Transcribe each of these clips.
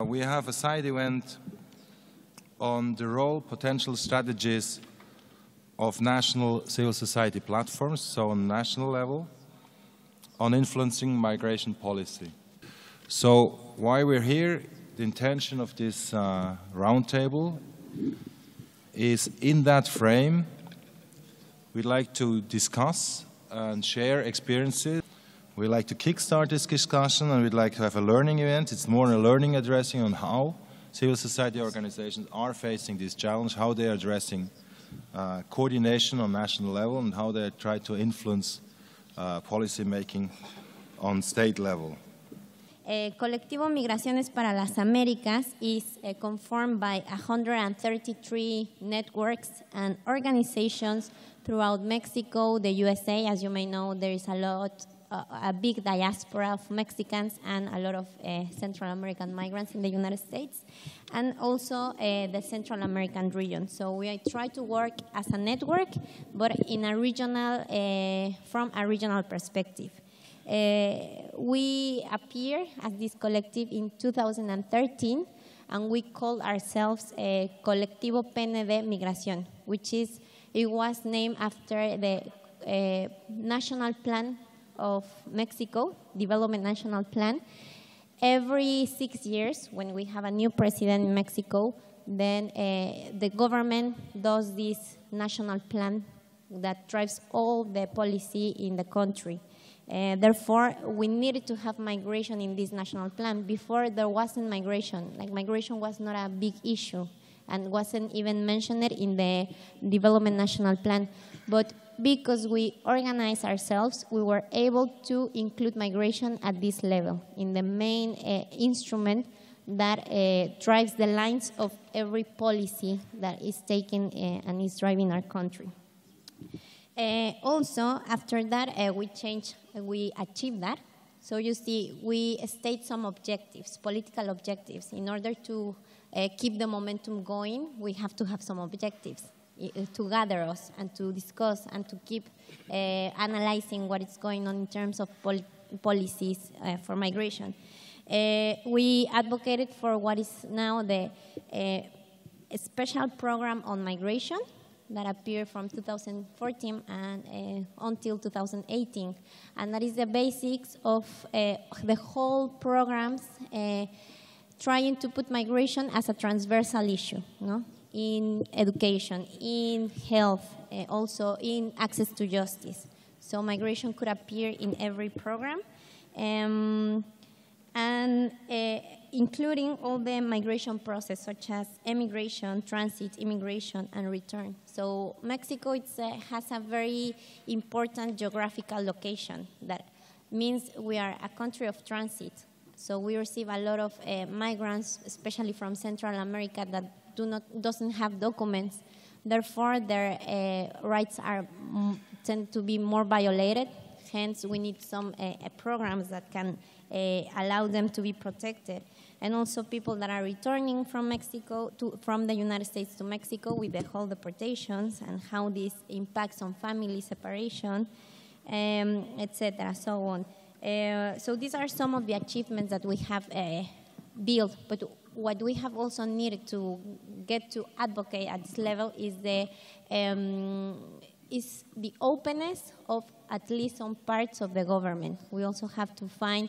We have a side event on the role, potential strategies of national civil society platforms, so on national level, on influencing migration policy. So why we're here, the intention of this roundtable is in that frame, we'd like to discuss and share experiences. We'd like to kickstart this discussion, and we'd like to have a learning event. It's more a learning addressing on how civil society organizations are facing this challenge, how they are addressing coordination on national level, and how they try to influence policy making on state level. Colectivo Migraciones para las Américas is conformed by 133 networks and organizations throughout Mexico, the USA. As you may know, there is a big diaspora of Mexicans and a lot of Central American migrants in the United States, and also the Central American region. So we try to work as a network, but in a regional, from a regional perspective. We appear as this collective in 2013, and we call ourselves Colectivo PND Migración, it was named after the National Plan of Mexico, Development National Plan. Every 6 years, when we have a new president in Mexico, then the government does this national plan that drives all the policy in the country. Therefore, we needed to have migration in this national plan. Before, there wasn't migration. Like, migration was not a big issue and wasn't even mentioned in the Development National Plan. But because we organized ourselves, we were able to include migration at this level, in the main instrument that drives the lines of every policy that is taken and is driving our country. Also, after that, we achieved that. So you see, we state some objectives, political objectives. In order to keep the momentum going, we have to have some objectives to gather us and to discuss and to keep analyzing what is going on in terms of policies for migration. We advocated for what is now the special program on migration that appeared from 2014 and until 2018. And that is the basics of the whole programs trying to put migration as a transversal issue, no? In education, in health, also in access to justice. So migration could appear in every program, and including all the migration process, such as emigration, transit, immigration, and return. So Mexico has a very important geographical location. That means we are a country of transit. So we receive a lot of migrants, especially from Central America, that doesn't have documents. Therefore, their rights tend to be more violated. Hence, we need some programs that can allow them to be protected. And also people that are returning from Mexico, from the United States to Mexico with the whole deportations and how this impacts on family separation, etc., so on. So these are some of the achievements that we have built. But what we have also needed to get to advocate at this level is the openness of at least some parts of the government. We also have to find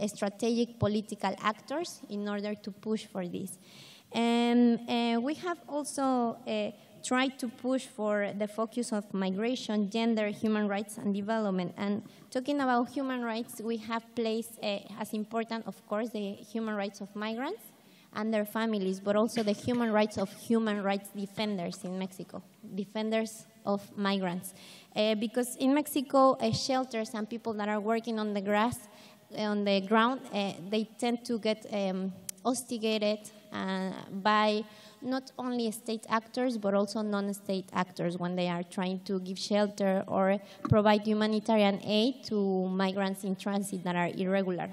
strategic political actors in order to push for this. And we have also tried to push for the focus of migration, gender, human rights, and development. And talking about human rights, we have placed as important, of course, the human rights of migrants and their families, but also the human rights of human rights defenders in Mexico, defenders of migrants. Because in Mexico, shelters and people that are working on the ground, they tend to get hostigated by not only state actors, but also non-state actors when they are trying to give shelter or provide humanitarian aid to migrants in transit that are irregular.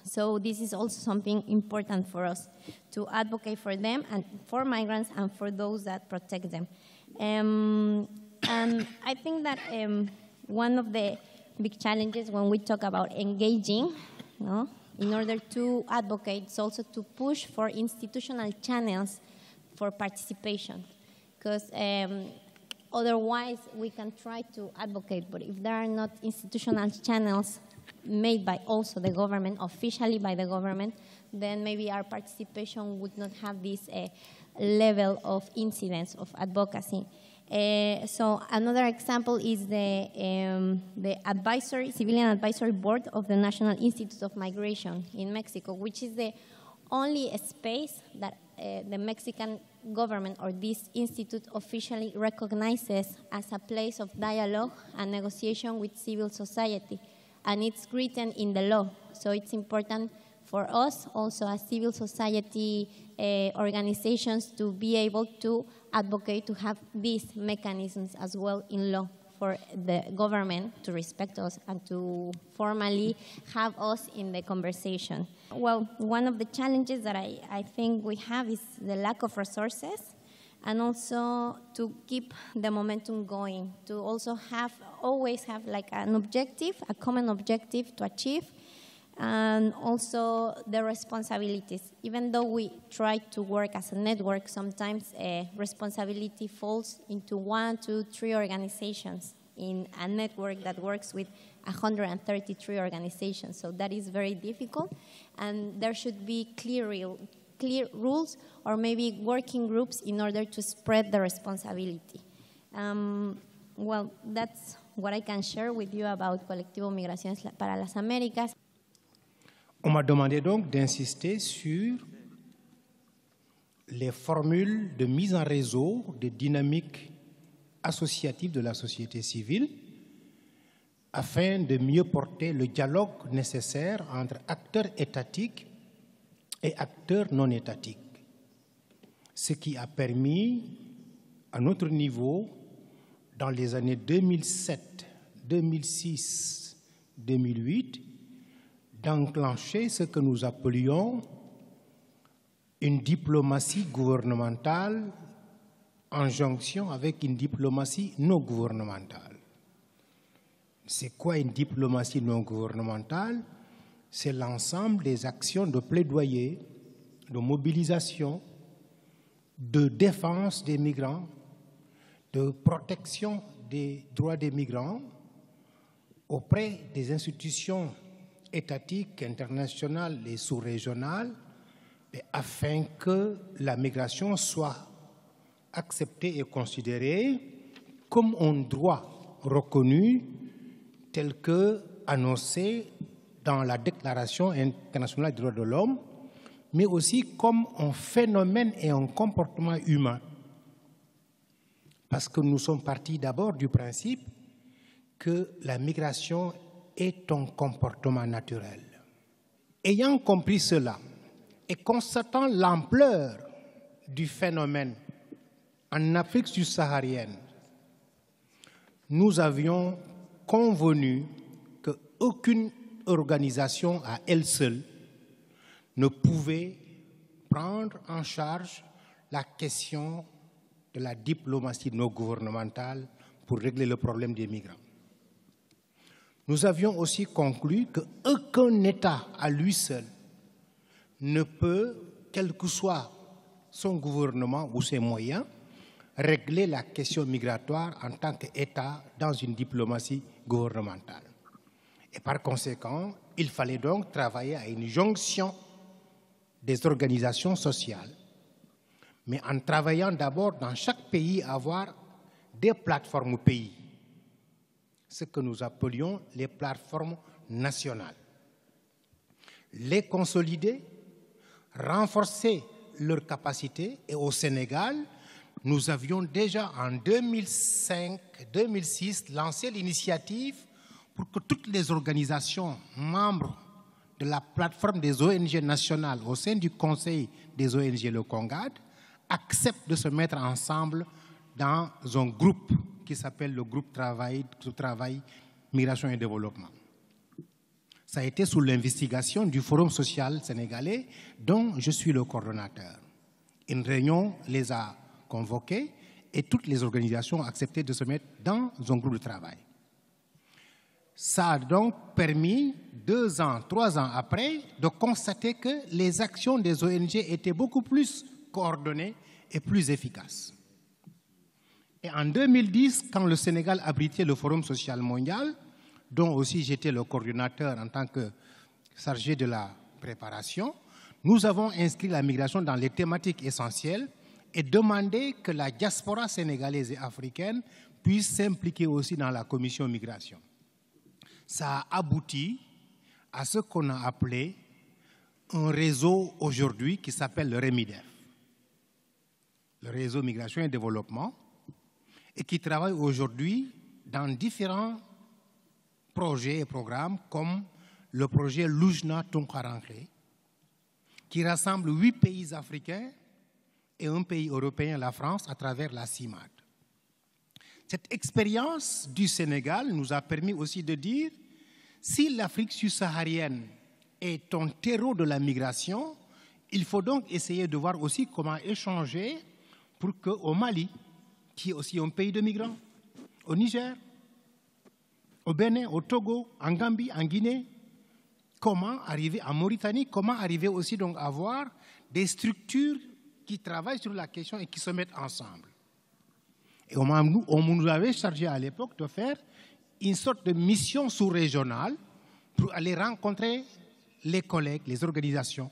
So this is also something important for us, to advocate for them and for migrants and for those that protect them. And I think that one of the big challenges when we talk about engaging in order to advocate, it's also to push for institutional channels for participation. Because otherwise, we can try to advocate, but if there are not institutional channels made by also the government, officially by the government, then maybe our participation would not have this level of incidence of advocacy. So another example is the Civilian Advisory Board of the National Institute of Migration in Mexico, which is the only space that the Mexican government or this institute officially recognizes as a place of dialogue and negotiation with civil society. And it's written in the law. So it's important for us also as civil society organizations to be able to advocate to have these mechanisms as well in law for the government to respect us and to formally have us in the conversation. Well, one of the challenges that I think we have is the lack of resources, and also to keep the momentum going, to also always have like an objective, a common objective to achieve, and also the responsibilities. Even though we try to work as a network, sometimes responsibility falls into 1, 2, 3 organizations in a network that works with 133 organizations. So that is very difficult, and there should be clear rules or maybe working groups in order to spread the responsibility. Well, that's what I can share with you about Colectivo Migraciones para las Américas. On m'a demandé donc d'insister sur les formules de mise en réseau des dynamiques associatives de la société civile afin de mieux porter le dialogue nécessaire entre acteurs étatiques et acteurs non étatiques. Ce qui a permis, à notre niveau, dans les années 2007, 2006, 2008, d'enclencher ce que nous appelions une diplomatie gouvernementale en jonction avec une diplomatie non gouvernementale. C'est quoi une diplomatie non gouvernementale? C'est l'ensemble des actions de plaidoyer, de mobilisation, de défense des migrants, de protection des droits des migrants auprès des institutions étatiques, internationales et sous-régionales, afin que la migration soit acceptée et considérée comme un droit reconnu tel que annoncé dans la Déclaration internationale des droits de l'homme, mais aussi comme un phénomène et un comportement humain. Parce que nous sommes partis d'abord du principe que la migration est un comportement naturel. Ayant compris cela et constatant l'ampleur du phénomène en Afrique subsaharienne, nous avions convenu qu'aucune organisation à elle seule ne pouvait prendre en charge la question de la diplomatie non gouvernementale pour régler le problème des migrants. Nous avions aussi conclu qu'aucun État à lui seul ne peut, quel que soit son gouvernement ou ses moyens, régler la question migratoire en tant qu'État dans une diplomatie gouvernementale. Et par conséquent, il fallait donc travailler à une jonction des organisations sociales, mais en travaillant d'abord dans chaque pays à avoir des plateformes pays, ce que nous appelions les plateformes nationales. Les consolider, renforcer leurs capacités, et au Sénégal, nous avions déjà en 2005-2006 lancé l'initiative pour que toutes les organisations membres de la plateforme des ONG nationales au sein du Conseil des ONG, le CONGAD, acceptent de se mettre ensemble dans un groupe qui s'appelle le groupe travail, migration et développement. Ça a été sous l'investigation du Forum social sénégalais dont je suis le coordonnateur. Une réunion les a convoqués et toutes les organisations ont accepté de se mettre dans un groupe de travail. Ça a donc permis, 2 ans, 3 ans après, de constater que les actions des ONG étaient beaucoup plus coordonnées et plus efficaces. Et en 2010, quand le Sénégal abritait le Forum social mondial, dont aussi j'étais le coordinateur en tant que chargé de la préparation, nous avons inscrit la migration dans les thématiques essentielles et demandé que la diaspora sénégalaise et africaine puisse s'impliquer aussi dans la commission migration. Ça a abouti à ce qu'on a appelé un réseau aujourd'hui qui s'appelle le REMIDEF, le réseau migration et développement, et qui travaille aujourd'hui dans différents projets et programmes comme le projet Lujna Tonkaranke, qui rassemble 8 pays africains et un pays européen, la France, à travers la CIMAD. Cette expérience du Sénégal nous a permis aussi de dire si l'Afrique subsaharienne est un terreau de la migration, il faut donc essayer de voir aussi comment échanger pour qu'au Mali, qui est aussi un pays de migrants, au Niger, au Bénin, au Togo, en Gambie, en Guinée, comment arriver en Mauritanie, comment arriver aussi donc à avoir des structures qui travaillent sur la question et qui se mettent ensemble. Et on nous avait chargé à l'époque de faire une sorte de mission sous-régionale pour aller rencontrer les collègues, les organisations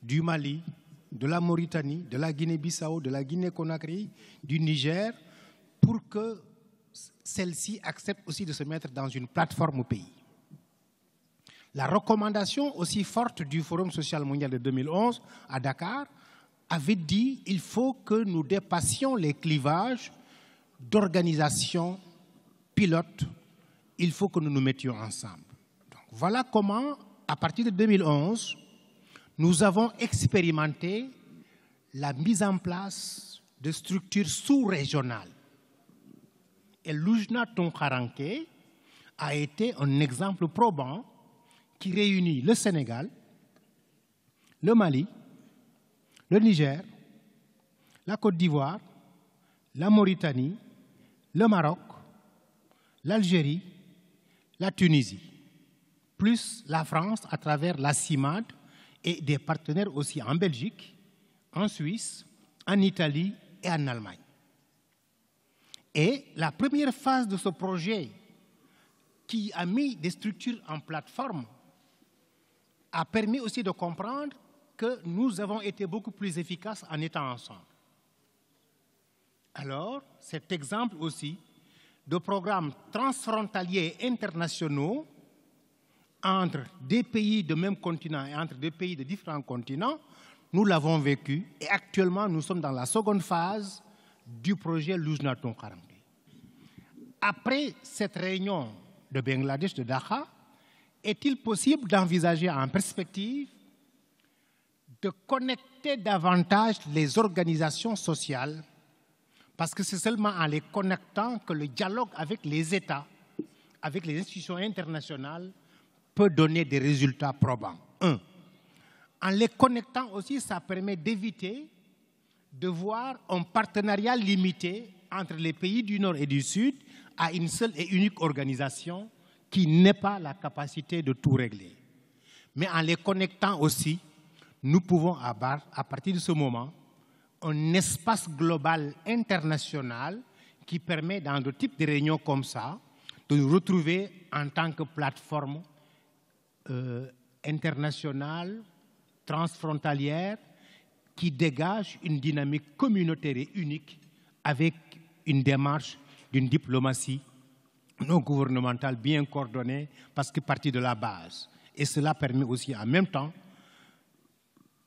du Mali, de la Mauritanie, de la Guinée-Bissau, de la Guinée-Conakry, du Niger, pour que celles-ci acceptent aussi de se mettre dans une plateforme au pays. La recommandation aussi forte du Forum social mondial de 2011 à Dakar avait dit qu'il faut que nous dépassions les clivages d'organisation pilote, il faut que nous nous mettions ensemble. Donc, voilà comment, à partir de 2011, nous avons expérimenté la mise en place de structures sous-régionales. Et Lujna Tonkaranke a été un exemple probant qui réunit le Sénégal, le Mali, le Niger, la Côte d'Ivoire, la Mauritanie, le Maroc, l'Algérie, la Tunisie, plus la France à travers la CIMAD et des partenaires aussi en Belgique, en Suisse, en Italie et en Allemagne. Et la première phase de ce projet qui a mis des structures en plateforme a permis aussi de comprendre que nous avons été beaucoup plus efficaces en étant ensemble. Alors, cet exemple aussi de programmes transfrontaliers et internationaux entre des pays de même continent et entre des pays de différents continents, nous l'avons vécu et actuellement nous sommes dans la seconde phase du projet Lujna Tonkaranke. Après cette réunion de Bangladesh, de Dhaka, est-il possible d'envisager en perspective de connecter davantage les organisations sociales, parce que c'est seulement en les connectant que le dialogue avec les États, avec les institutions internationales, peut donner des résultats probants. En les connectant aussi, ça permet d'éviter de voir un partenariat limité entre les pays du Nord et du Sud à une seule et unique organisation qui n'ait pas la capacité de tout régler. Mais en les connectant aussi, nous pouvons avoir, à partir de ce moment, un espace global international qui permet, dans de types de réunions comme ça, de nous retrouver en tant que plateforme internationale, transfrontalière, qui dégage une dynamique communautaire et unique avec une démarche d'une diplomatie non gouvernementale bien coordonnée parce que partie de la base. Et cela permet aussi en même temps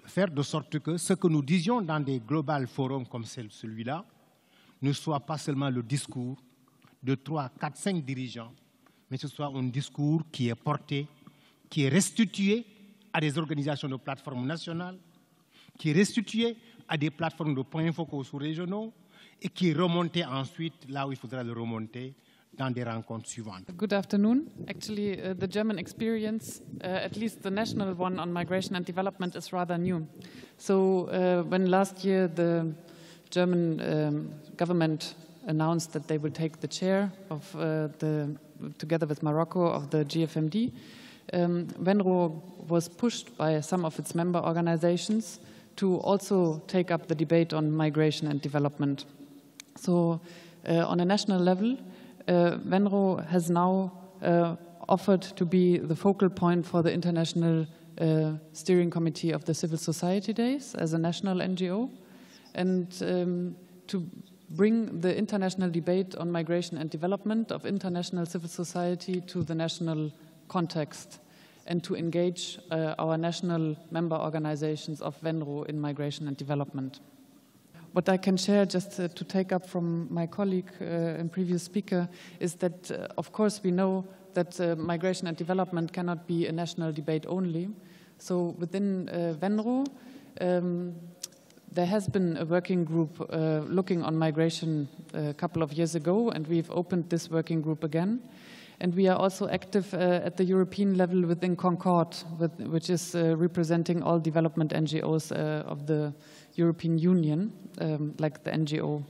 de faire de sorte que ce que nous disions dans des global forums comme celui-là ne soit pas seulement le discours de 3, 4, 5 dirigeants, mais ce soit un discours qui est porté, qui est restitué à des organisations de plateformes nationales, qui est restitué à des plateformes de points focaux sous-régionaux et qui est remonté ensuite là où il faudra le remonter dans des rencontres suivantes. Good afternoon. Actually, the German experience, at least the national one on migration and development, is rather new. So when last year the German government announced that they will take the chair of the together with Morocco of the GFMD, Venro was pushed by some of its member organizations to also take up the debate on migration and development. So on a national level, Venro has now offered to be the focal point for the International Steering Committee of the Civil Society Days as a national NGO, and to bring the international debate on migration and development of international civil society to the national context, and to engage our national member organizations of Venro in migration and development. What I can share, just to take up from my colleague and previous speaker, is that, of course, we know that migration and development cannot be a national debate only. So within Venro, there has been a working group looking on migration a couple of years ago, and we've opened this working group again. And we are also active at the European level within Concord, which is representing all development NGOs of the European Union, like the NGO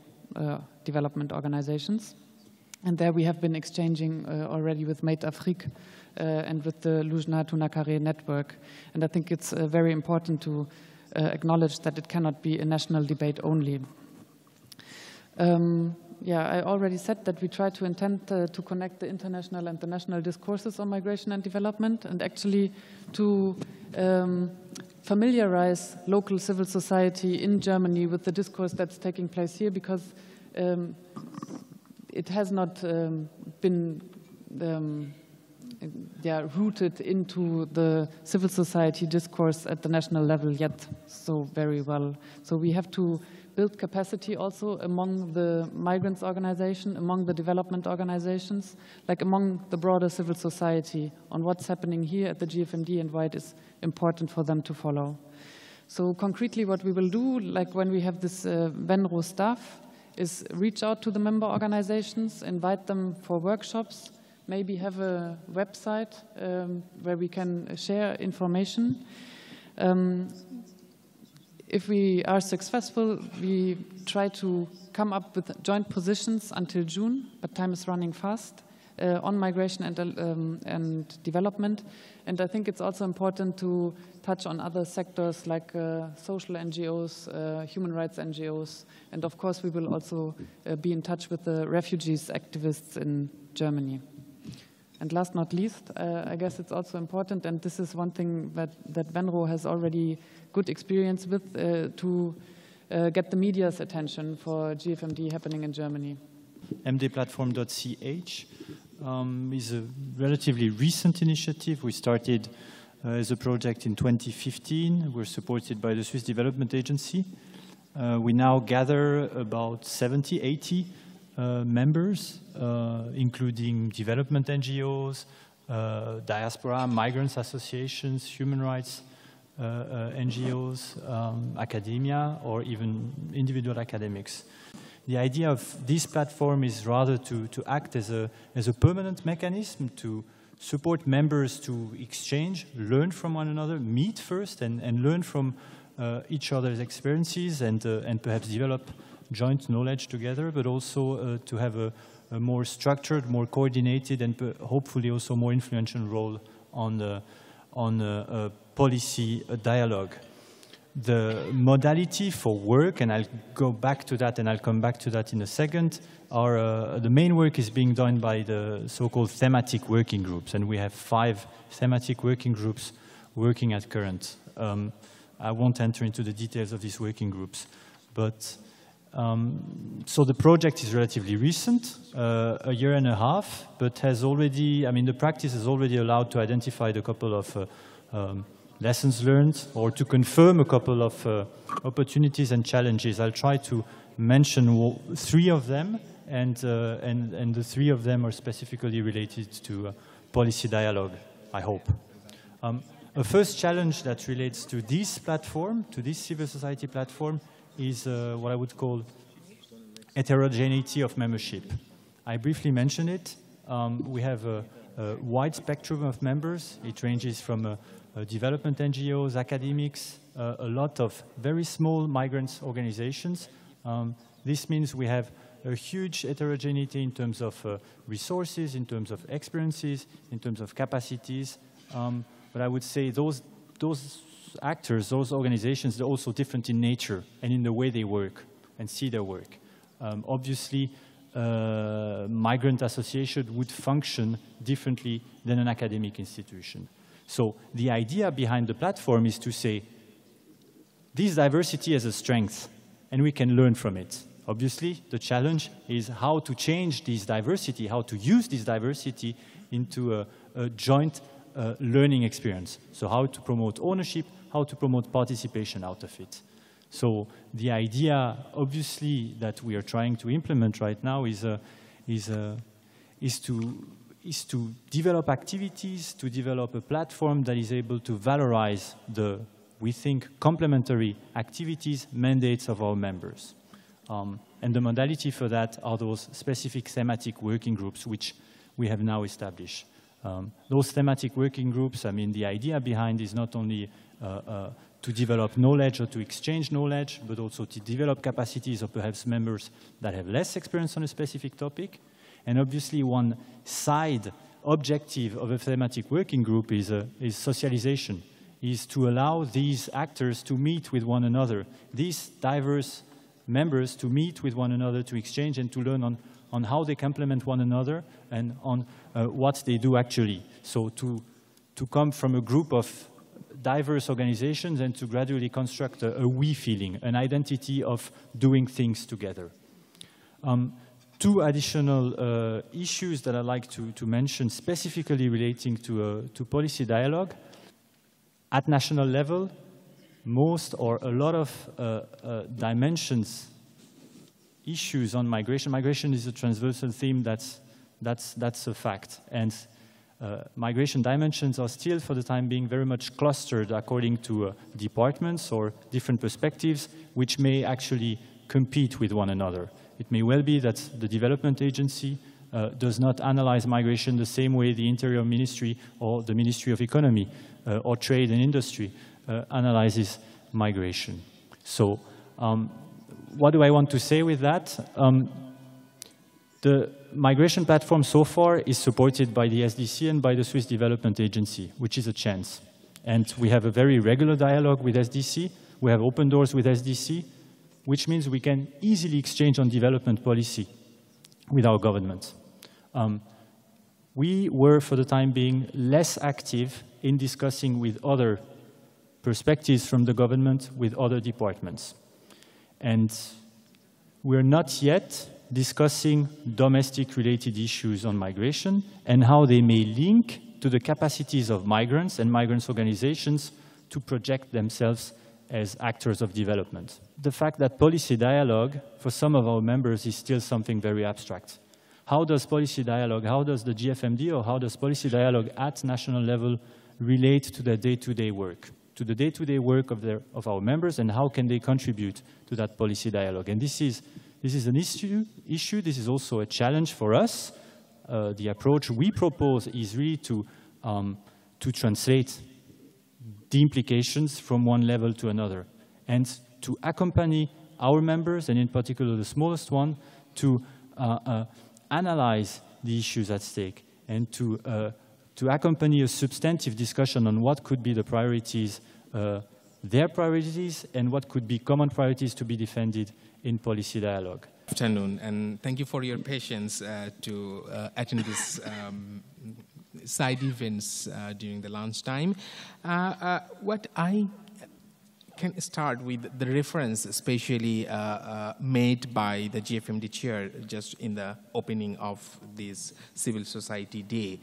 development organizations. And there we have been exchanging already with Made Afrique and with the Lujna Tunakare network. And I think it's very important to acknowledge that it cannot be a national debate only. Yeah, I already said that we try to intend to connect the international and the national discourses on migration and development, and actually to familiarize local civil society in Germany with the discourse that's taking place here, because it has not been rooted into the civil society discourse at the national level yet so very well. So we have to build capacity also among the migrants organization, among the development organizations, like among the broader civil society on what's happening here at the GFMD and why it is important for them to follow. So concretely what we will do, like when we have this Venro staff, is reach out to the member organizations, invite them for workshops, maybe have a website where we can share information. If we are successful, we try to come up with joint positions until June, but time is running fast, on migration and development. And I think it's also important to touch on other sectors like social NGOs, human rights NGOs, and of course we will also be in touch with the refugees activists in Germany. And last not least, I guess it's also important, and this is one thing that Venro has already good experience with, to get the media's attention for GFMD happening in Germany. mdplatform.ch is a relatively recent initiative. We started as a project in 2015. We're supported by the Swiss Development Agency. We now gather about 70, 80 members, including development NGOs, diaspora, migrants associations, human rights NGOs, academia, or even individual academics. The idea of this platform is rather to act as a permanent mechanism to support members to exchange, learn from one another, meet first and learn from each other's experiences and perhaps develop joint knowledge together, but also to have a more structured, more coordinated, and hopefully also more influential role on policy dialogue. The modality for work, and I'll go back to that and I'll come back to that in a second, the main work is being done by the so-called thematic working groups, and we have 5 thematic working groups working at current. I won't enter into the details of these working groups, but so the project is relatively recent, a year and a half, but has already, I mean, the practice has already allowed to identify a couple of lessons learned, or to confirm a couple of opportunities and challenges. I'll try to mention 3 of them, and the 3 of them are specifically related to policy dialogue, I hope. A first challenge that relates to this platform, to this civil society platform, is what I would call heterogeneity of membership. I briefly mentioned it. We have a wide spectrum of members. It ranges from development NGOs, academics, a lot of very small migrants organizations. This means we have a huge heterogeneity in terms of resources, in terms of experiences, in terms of capacities. But I would say those actors, those organizations, they're also different in nature and in the way they work and see their work. Obviously, migrant association would function differently than an academic institution. So the idea behind the platform is to say, this diversity has a strength, and we can learn from it. Obviously, the challenge is how to change this diversity, how to use this diversity into a joint learning experience. So how to promote ownership, how to promote participation out of it. So the idea, obviously, that we are trying to implement right now is to develop activities, to develop a platform that is able to valorize the, we think, complementary activities, mandates of our members. And the modality for that are those specific thematic working groups, which we have now established. Those thematic working groups, I mean, the idea behind is not only to develop knowledge or to exchange knowledge, but also to develop capacities of perhaps members that have less experience on a specific topic. And obviously one side objective of a thematic working group is socialization, is to allow these actors to meet with one another, these diverse members to meet with one another, to exchange and to learn on how they complement one another and on what they do actually. So to come from a group of diverse organizations and to gradually construct a we feeling, an identity of doing things together. Two additional issues that I'd like to mention specifically relating to policy dialogue. At national level, most or a lot of dimensions, issues on migration. Migration is a transversal theme, that's a fact. And migration dimensions are still, for the time being, very much clustered according to departments or different perspectives, which may actually compete with one another. It may well be that the development agency does not analyze migration the same way the Interior Ministry or the Ministry of Economy or Trade and Industry analyzes migration. So what do I want to say with that? The migration platform so far is supported by the SDC and by the Swiss Development Agency, which is a chance. And we have a very regular dialogue with SDC. We have open doors with SDC, which means we can easily exchange on development policy with our government. We were, for the time being, less active in discussing with other perspectives from the government with other departments. And we're not yet discussing domestic-related issues on migration and how they may link to the capacities of migrants and migrants' organizations to project themselves as actors of development. The fact that policy dialogue for some of our members is still something very abstract. How does policy dialogue, how does the GFMD or how does policy dialogue at national level relate to their day-to-day work, to the day-to-day work of our members, and how can they contribute to that policy dialogue? And this is an issue. This is also a challenge for us. The approach we propose is really to translate the implications from one level to another and to accompany our members, and in particular the smallest one, to analyze the issues at stake and to accompany a substantive discussion on what could be the priorities, their priorities, and what could be common priorities to be defended in policy dialogue. Good afternoon, and thank you for your patience to attend this side events during the lunchtime. What I can start with the reference especially made by the GFMD chair just in the opening of this Civil Society Day,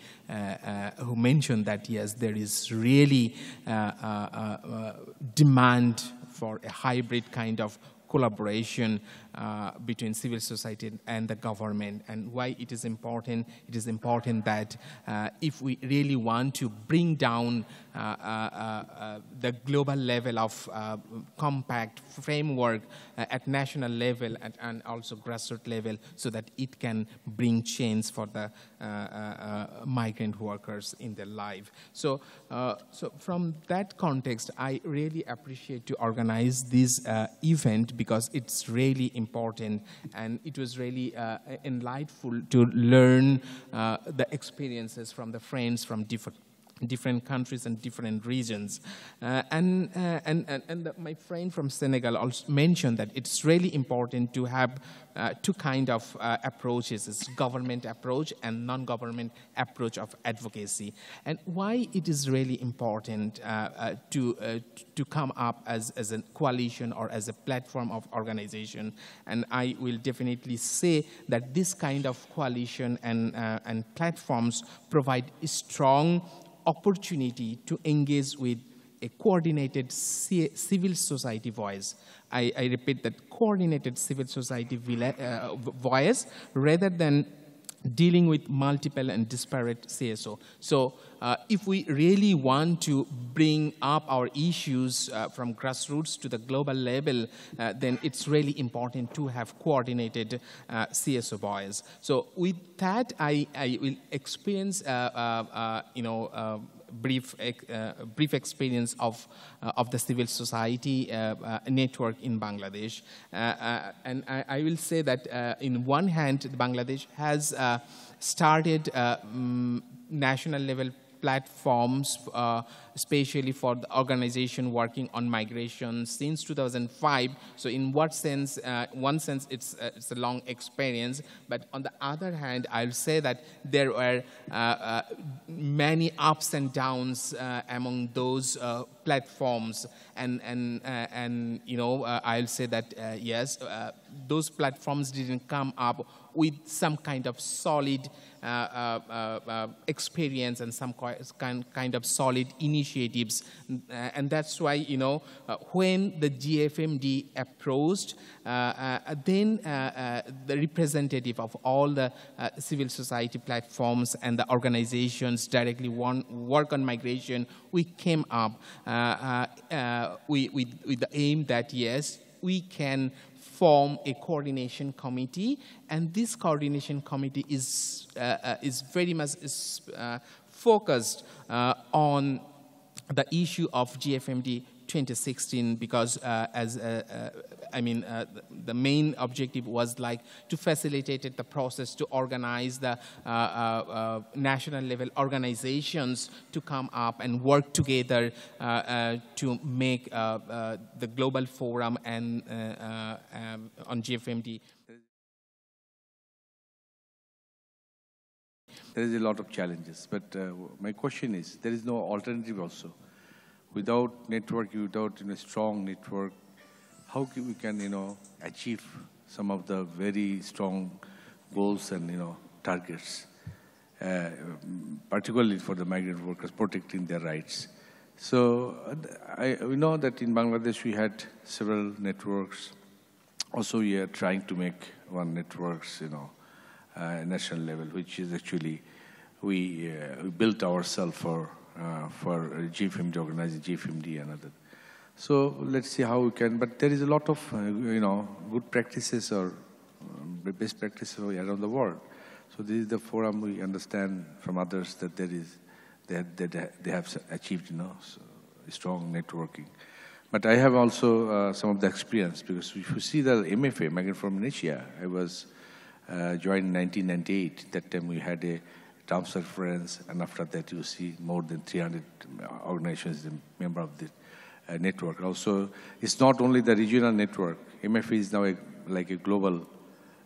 who mentioned that yes, there is really demand for a hybrid kind of collaboration between civil society and the government, and why it is important. It is important that if we really want to bring down the global level of compact framework at national level and also grassroots level, so that it can bring change for the migrant workers in their life. So, so from that context, I really appreciate to organize this event, because it's really important, and it was really enlightful to learn the experiences from the friends from different countries and different regions. My friend from Senegal also mentioned that it's really important to have two kind of approaches: it's government approach and non-government approach of advocacy. And why it is really important to come up as a coalition or as a platform of organization. And I will definitely say that this kind of coalition and platforms provide a strong opportunity to engage with a coordinated civil society voice. I repeat that, coordinated civil society voice, rather than dealing with multiple and disparate CSO. So if we really want to bring up our issues from grassroots to the global level, then it's really important to have coordinated CSO voice. So with that, I will experience, brief experience of the civil society network in Bangladesh. And I will say that in one hand, Bangladesh has started national level platforms, especially for the organization working on migration since 2005. So in what sense, one sense, it's a long experience. But on the other hand, I'll say that there were many ups and downs among those platforms. And I'll say that, yes, those platforms didn't come up with some kind of solid experience and some kind of solid initiatives. And that's why, when the GFMD approached, then the representative of all the civil society platforms and the organizations directly work on migration, we came up with the aim that, yes, we can form a coordination committee, and this coordination committee is very much focused on the issue of GFMD 2016, because the main objective was like to facilitate the process to organize the national level organizations to come up and work together to make the global forum and on GFMD. There is a lot of challenges, but my question is, there is no alternative also. Without network, without a strong network, how we can achieve some of the very strong goals and targets, particularly for the migrant workers, protecting their rights. So we know that in Bangladesh we had several networks. Also, we are trying to make one networks, national level, which is actually we built ourselves for GFMD, organizing GFMD and other. So let's see how we can, but there is a lot of, good practices or best practices around the world. So this is the forum we understand from others that they have achieved, strong networking. But I have also some of the experience, because if you see the MFA, Migrant Forum in Asia, I was joined in 1998. That time we had a Town Conference, and after that you see more than 300 organizations member of the network. Also, it's not only the regional network. MFA is now like a global.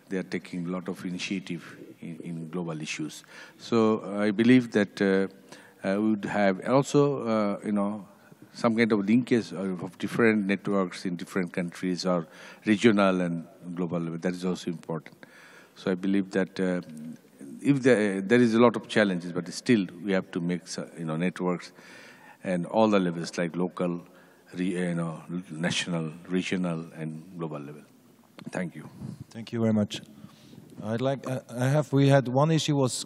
They are taking a lot of initiative in global issues. So I believe that we would have also, some kind of linkage of different networks in different countries or regional and global level. That is also important. So I believe that if there is a lot of challenges, but still we have to make networks and all the levels, like local, national, regional, and global level. Thank you. Thank you very much. We had one issue was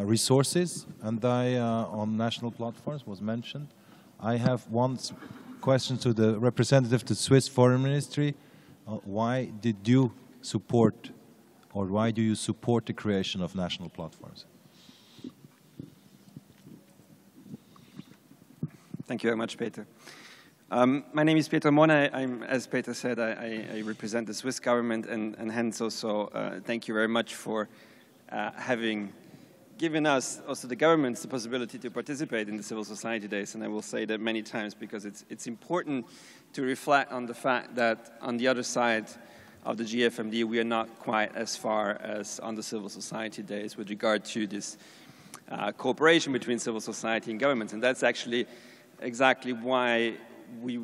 resources, and on national platforms was mentioned. I have one question to the representative to the Swiss Foreign Ministry. Why did you support, or why do you support the creation of national platforms? Thank you very much, Peter. My name is Peter Mona. As Peter said, I represent the Swiss government, and hence also thank you very much for having given us, also the governments, the possibility to participate in the Civil Society Days. And I will say that many times because it's important to reflect on the fact that on the other side of the GFMD, we are not quite as far as on the Civil Society Days with regard to this cooperation between civil society and governments. And that's actually exactly why we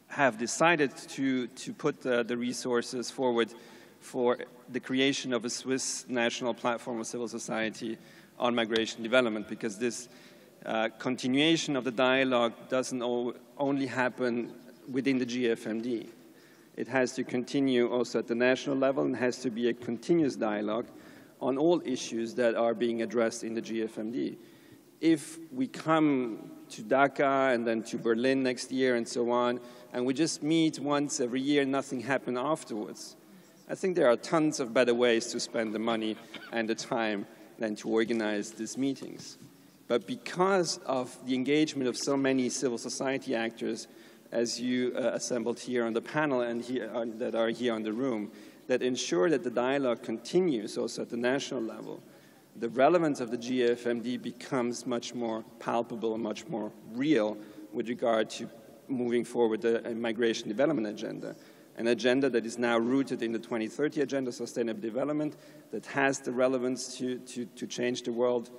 have decided to put the resources forward for the creation of a Swiss national platform of civil society on migration development, because this continuation of the dialogue doesn't only happen within the GFMD. It has to continue also at the national level and has to be a continuous dialogue on all issues that are being addressed in the GFMD. If we come to Dhaka and then to Berlin next year and so on, and we just meet once every year and nothing happens afterwards, I think there are tons of better ways to spend the money and the time than to organize these meetings. But because of the engagement of so many civil society actors, as you assembled here on the panel and that are here on the room, that ensure that the dialogue continues also at the national level, the relevance of the GFMD becomes much more palpable and much more real with regard to moving forward the migration development agenda. An agenda that is now rooted in the 2030 Agenda, Sustainable Development, that has the relevance to change the world,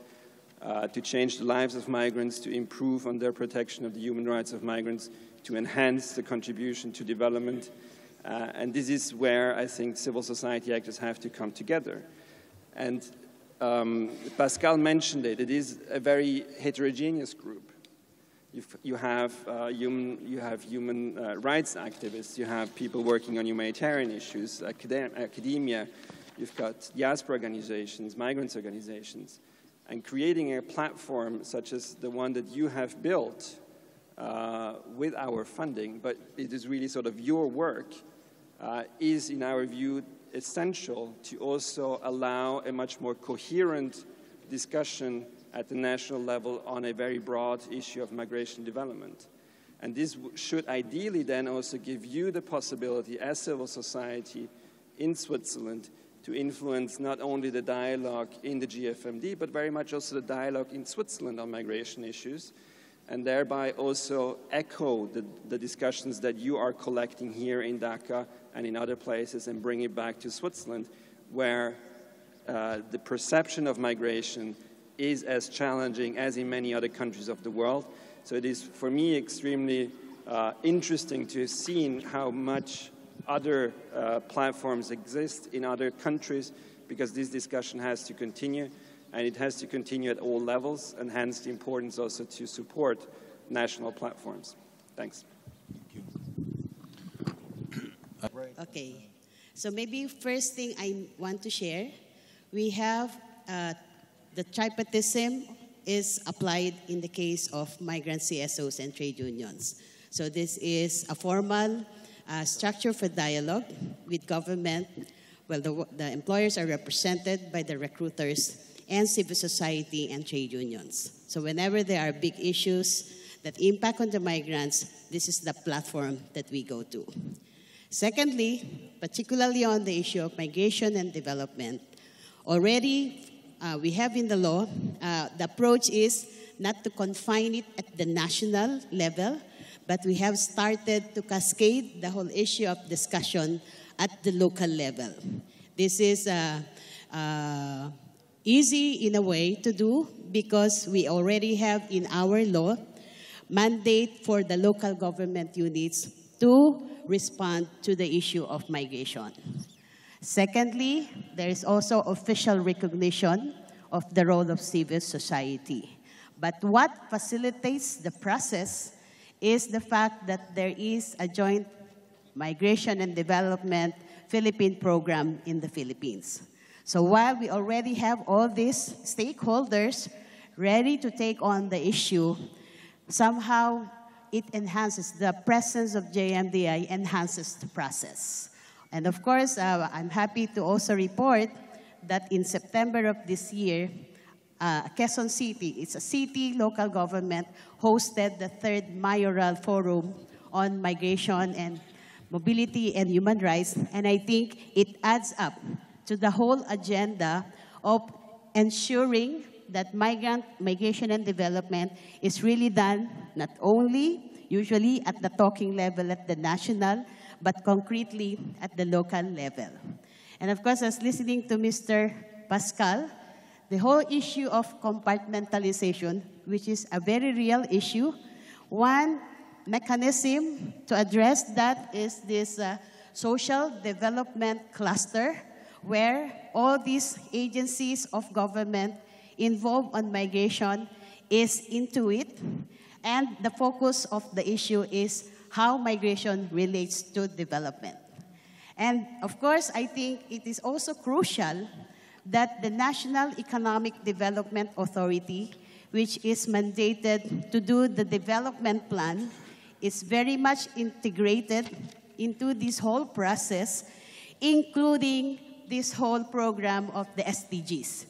to change the lives of migrants, to improve on their protection of the human rights of migrants, to enhance the contribution to development. And this is where I think civil society actors have to come together. And Pascal mentioned it. It is a very heterogeneous group. You have human rights activists. You have people working on humanitarian issues, academia. You've got diaspora organizations, migrants organizations. And creating a platform such as the one that you have built with our funding, but it is really sort of your work, is, in our view, essential to also allow a much more coherent discussion at the national level on a very broad issue of migration development. And this should ideally then also give you the possibility as civil society in Switzerland to influence not only the dialogue in the GFMD, but very much also the dialogue in Switzerland on migration issues, and thereby also echo the discussions that you are collecting here in Dhaka and in other places and bring it back to Switzerland, where the perception of migration is as challenging as in many other countries of the world. So it is, for me, extremely interesting to have seen how much other platforms exist in other countries, because this discussion has to continue, and it has to continue at all levels, and hence the importance also to support national platforms. Thanks. Okay, so maybe first thing I want to share, we have the tripartism is applied in the case of migrant CSOs and trade unions. So this is a formal structure for dialogue with government. Well, the employers are represented by the recruiters and civil society and trade unions. So whenever there are big issues that impact on the migrants, this is the platform that we go to. Secondly, particularly on the issue of migration and development, already we have in the law, the approach is not to confine it at the national level, but we have started to cascade the whole issue of discussion at the local level. This is easy in a way to do because we already have in our law mandate for the local government units to respond to the issue of migration. Secondly, there is also official recognition of the role of civil society. But what facilitates the process is the fact that there is a joint migration and development Philippine program in the Philippines. So while we already have all these stakeholders ready to take on the issue, somehow it enhances the presence of JMDI, enhances the process. And of course, I'm happy to also report that in September of this year, Quezon City, it's a city local government, hosted the 3rd Mayoral Forum on migration and mobility and human rights, and I think it adds up to the whole agenda of ensuring that migration and development is really done not only usually at the talking level at the national, but concretely at the local level. And of course, as listening to Mr. Pascal, the whole issue of compartmentalization, which is a very real issue, one mechanism to address that is this social development cluster, where all these agencies of government involved on migration is into it, and the focus of the issue is how migration relates to development. And of course, I think it is also crucial that the National Economic Development Authority, which is mandated to do the development plan, is very much integrated into this whole process, including this whole program of the SDGs,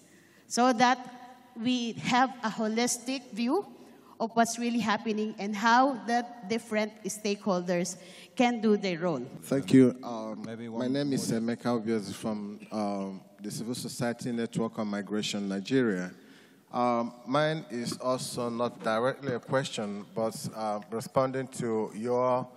so that we have a holistic view of what's really happening and how the different stakeholders can do their role. Thank you. My name is Emeka Obiozi from the Civil Society Network on Migration, Nigeria. Mine is also not directly a question, but responding to your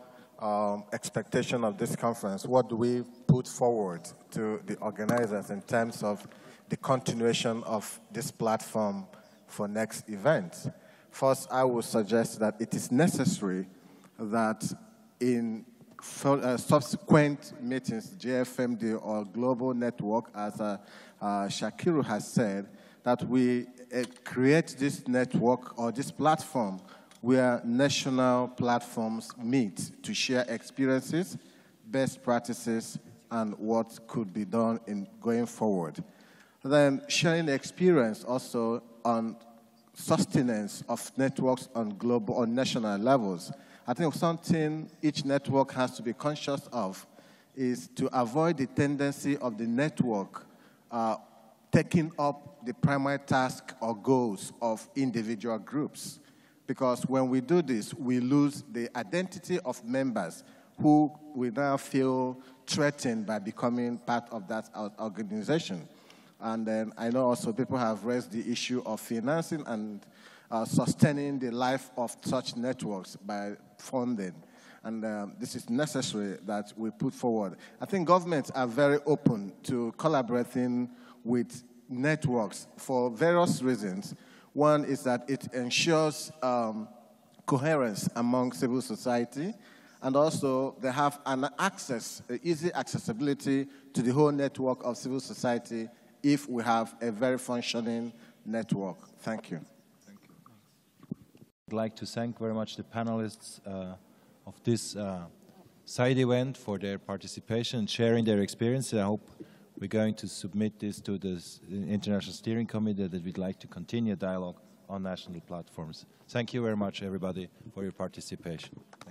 expectation of this conference. What do we put forward to the organizers in terms of the continuation of this platform for next events? First, I would suggest that it is necessary that in subsequent meetings, GFMD or global network, as Shakiru has said, that we create this network or this platform where national platforms meet to share experiences, best practices, and what could be done in going forward. Then sharing experience also on sustenance of networks on global or national levels. I think something each network has to be conscious of is to avoid the tendency of the network taking up the primary task or goals of individual groups. Because when we do this, we lose the identity of members who will now feel threatened by becoming part of that organization. And then I know also people have raised the issue of financing and sustaining the life of such networks by funding. And this is necessary that we put forward. I think governments are very open to collaborating with networks for various reasons. One is that it ensures coherence among civil society, and also they have an access, easy accessibility to the whole network of civil society if we have a very functioning network. Thank you. Thank you. I'd like to thank very much the panelists of this side event for their participation and sharing their experience. I hope we're going to submit this to the International Steering Committee that we'd like to continue dialogue on national platforms. Thank you very much, everybody, for your participation. Thank you.